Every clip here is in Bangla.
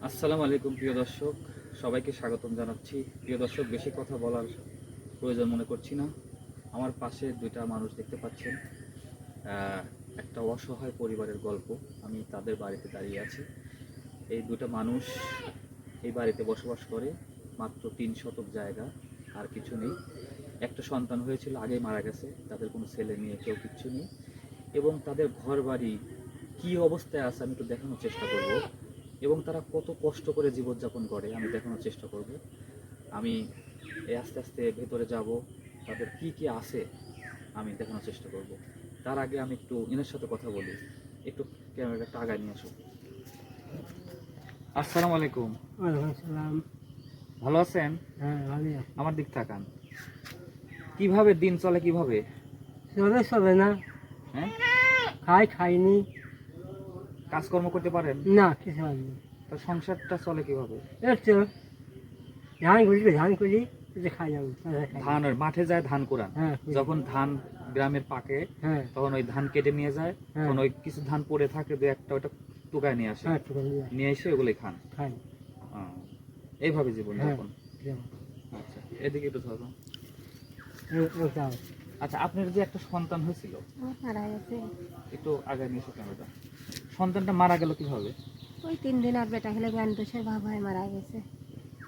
আসসালামু আলাইকুম প্রিয় দর্শক, সবাইকে স্বাগতম জানাচ্ছি। প্রিয় দর্শক, বেশি কথা বলার প্রয়োজন মনে করছি না। আমার পাশে দুইটা মানুষ দেখতে পাচ্ছেন, একটা অসহায় পরিবারের গল্প। আমি তাদের বাড়িতে দাঁড়িয়ে আছি। এই দুটো মানুষ এই বাড়িতে বসবাস করে, মাত্র 3 শতক জায়গা, আর কিছু নেই। একটা সন্তান হয়েছিল, আগেই মারা গেছে। তাদের কোনো ছেলে মেয়ে কেউ কিচ্ছু নেই, এবং তাদের ঘর বাড়ি কী অবস্থায় আছে আমি একটু দেখানোর চেষ্টা করব, এবং তারা কত কষ্ট করে জীবনযাপন করে আমি দেখানোর চেষ্টা করব। আমি আস্তে আস্তে ভেতরে যাব, তাদের কি কি আছে আমি দেখানোর চেষ্টা করব। তার আগে আমি একটু এনার সাথে কথা বলি। একটু ক্যামেরাটা আগায় নিয়ে আসো। আসসালামু আলাইকুম। ওয়ালাইকুম আসসালাম। ভালো আছেন? হ্যাঁ, ভালোই আছি। আমার দিক তাকান। কিভাবে দিন চলে, কিভাবে? চলে না, হ্যাঁ, খাইনি, কাজকর্ম করতে পারেন না কিছু হয়নি। তো সংসারটা চলে কিভাবে? এই তো ধান করি খাই যাবো। ধান মাঠে যায়, ধান কুড়ান। হ্যাঁ, যখন ধান গ্রামের পাকে, হ্যাঁ, তখন ওই ধান কেটে নিয়ে যায়। হ্যাঁ, তখন ওই কিছু ধান পড়ে থাকে, দু একটা, ওটা টুকায় নিয়ে আসে, হ্যাঁ, নিয়ে এসে ওগুলোই খান। খাই। এইভাবে জীবন হ্যাঁ, যাপন। আচ্ছা, এদিকে একটু ধরো। যাও। আচ্ছা, আপনার যে একটা সন্তান হয়েছিল, মারা গেছে। একটু আগে নিয়ে এসো ক্যামেরাটা। সন্তানটা মারা গেল কিভাবে? ওই 3 দিন আর বেটা খেলে জ্ঞান দোষের ভাব হয় মারা গেছে।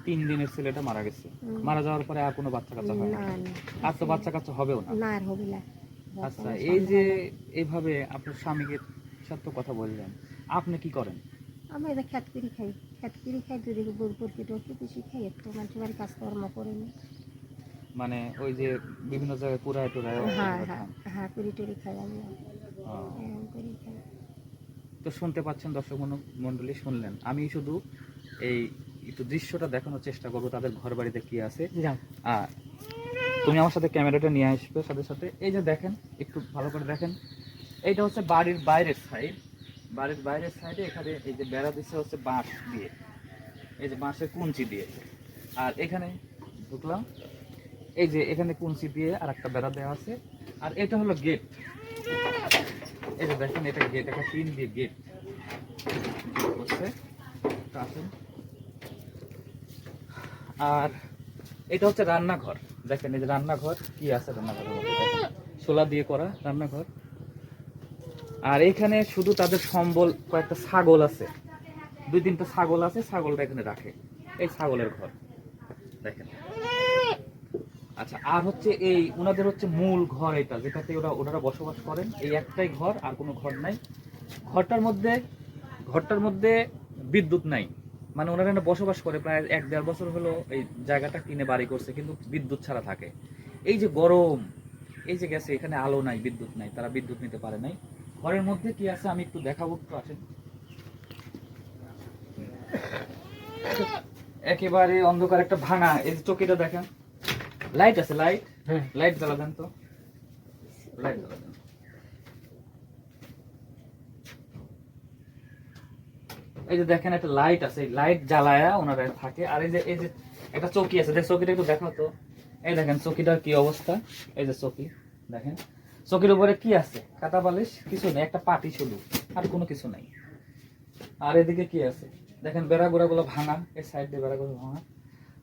3 দিনের ছেলেটা মারা গেছে। মারা যাওয়ার পরে আর কোনো বাচ্চা কাচ্চা হয় না? না না আর তো বাচ্চা কাচ্চা হবেও না। না, আর হবে না। আচ্ছা, এই যে এইভাবে আপনার স্বামীকে সাথে কথা বললেন, আপনি কি করেন? আমি এটা খেত করি খাই, যদি বুরকি টুরকি বেশি খাই, একটু মানুষের বাড়ি কাজকর্ম করে নি। মানে ওই যে বিভিন্ন জায়গায় পুরায় টুরায় হ্যাঁ হ্যাঁ হ্যাঁ, করি টুরি খাই আমি, করি খাই। তো শুনতে পাচ্ছেন দর্শক মন্ডলী, শুনলেন। আমি শুধু এই একটু দৃশ্যটা দেখানোর চেষ্টা করবো, তাদের ঘর বাড়িতে কি আছে। আর তুমি আমার সাথে ক্যামেরাটা নিয়ে আসবে সাথে সাথে। এই যে দেখেন, একটু ভালো করে দেখেন, এইটা হচ্ছে বাড়ির বাইরের সাইড। বাড়ির বাইরের সাইডে এখানে এই যে বেড়া দিচ্ছে হচ্ছে বাঁশ দিয়ে, এই যে বাঁশের কুঞ্চি দিয়ে। আর এখানে ঢুকলাম, এই যে এখানে কুঞ্চি দিয়ে আর একটা বেড়া দেওয়া আছে। আর এটা হলো গেট। এই যে দেখেন, এটা গেট, একটা টিন দিয়ে গেট হচ্ছে। আর এটা হচ্ছে রান্নাঘর। দেখেন এই যে রান্নাঘর কি আছে, রান্নাঘরের মধ্যে দেখেন শোলা দিয়ে করা রান্নাঘর। আর এখানে শুধু তাদের সম্বল কয়েকটা ছাগল আছে, 2-3টা ছাগল আছে, ছাগলটা এখানে রাখে। এই ছাগলের ঘর দেখেন। আচ্ছা, আর হচ্ছে এই ওনাদের হচ্ছে মূল ঘর, এটা যেটাতে ওনারা বসবাস করেন, এই একটাই ঘর, আর কোনো ঘর নাই। ঘরটার মধ্যে বিদ্যুৎ নাই। মানে ওনারা এখানে বসবাস করে প্রায় 1-1.5 বছর হলো, এই জায়গাটা কিনে বাড়ি করছে, কিন্তু বিদ্যুৎ ছাড়া থাকে। এই যে গরম, এই যে গেছে, এখানে আলো নাই, বিদ্যুৎ নাই, তারা বিদ্যুৎ নিতে পারে নাই। ঘরের মধ্যে কি আছে আমি একটু দেখাবো, একটু আসেন। একেবারে অন্ধকার, একটা ভাঙা, এই যে চকিটা দেখেন, লাইট আছে, লাইট জ্বালা দেন তো, লাইট জ্বালা দেন। এই যে দেখেন, একটা লাইট আছে, লাইট জ্বালায়া ওনারা থাকে। আর এই যে একটা চকি আছে, চকিটা একটু দেখো তো। এই দেখেন চকিটার কি অবস্থা। এই যে চকি দেখেন, চকির উপরে কি আছে? কাঁথা বালিশ, কিছু নেই, একটা পাটি শুধু, আর কোনো কিছু নাই। আর এদিকে কি আছে দেখেন, বেড়াগুড়া গুলো ভাঙা, এই সাইড দিয়ে বেড়াগুলো ভাঙা।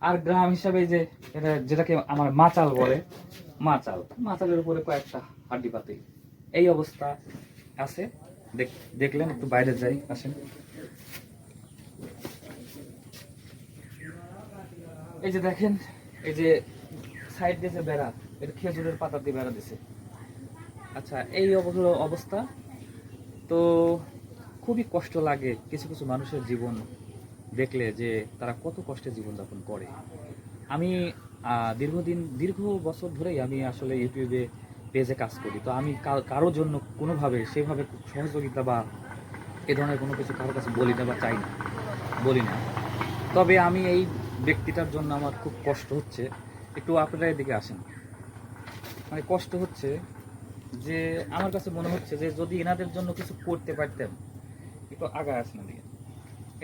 আর গ্রাম হিসাবে যে এটা যেটাকে আমার মাচাল বলে, মাচালের উপরে কয়েকটা হাড্ডি পাতি, এই অবস্থা আছে। দেখলেন, একটু বাইরে যাই, আসেন। এই যে দেখেন, এই যে সাইড দিয়েছে বেড়া, এটা খেজুরের পাতা দিয়ে বেড়া দিছে। আচ্ছা, এই অবস্থা। তো খুবই কষ্ট লাগে কিছু কিছু মানুষের জীবন দেখলে, যে তারা কত কষ্টে জীবনযাপন করে। আমি দীর্ঘ বছর ধরেই আমি আসলে ইউটিউবে পেজে কাজ করি। তো আমি কারোর জন্য কোনোভাবে সেভাবে সহযোগিতা বা এ ধরনের কোনো কিছু কারোর কাছে বলি না বা চাই না, বলি না। তবে আমি এই ব্যক্তিটার জন্য আমার খুব কষ্ট হচ্ছে। একটু আপনারা এদিকে আসেন। মানে কষ্ট হচ্ছে যে আমার কাছে মনে হচ্ছে যে যদি এনাদের জন্য কিছু করতে পারতাম, একটু আগায় আসেন এদিকে,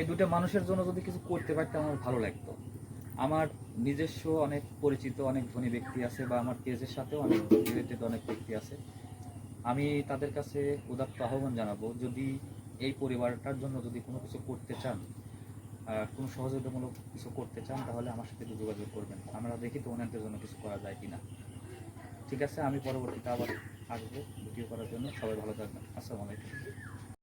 এই দুটো মানুষের জন্য যদি কিছু করতে পারতাম আমার ভালো লাগতো। আমার নিজস্ব অনেক পরিচিত অনেক ধনী ব্যক্তি আছে, বা আমার পেজের সাথেও অনেক রিলেটেড অনেক ব্যক্তি আছে। আমি তাদের কাছে উদাত্ত আহ্বান জানাবো, যদি এই পরিবারটার জন্য যদি কোনো কিছু করতে চান, কোনো সহযোগিতামূলক কিছু করতে চান, তাহলে আমার সাথে একটু যোগাযোগ করবেন। আমরা দেখি তো ওনাদের জন্য কিছু করা যায় কিনা। ঠিক আছে, আমি পরবর্তীতে আবার আসবো ভিডিও করার জন্য। সবাই ভালো থাকবেন। আসসালামু আলাইকুম।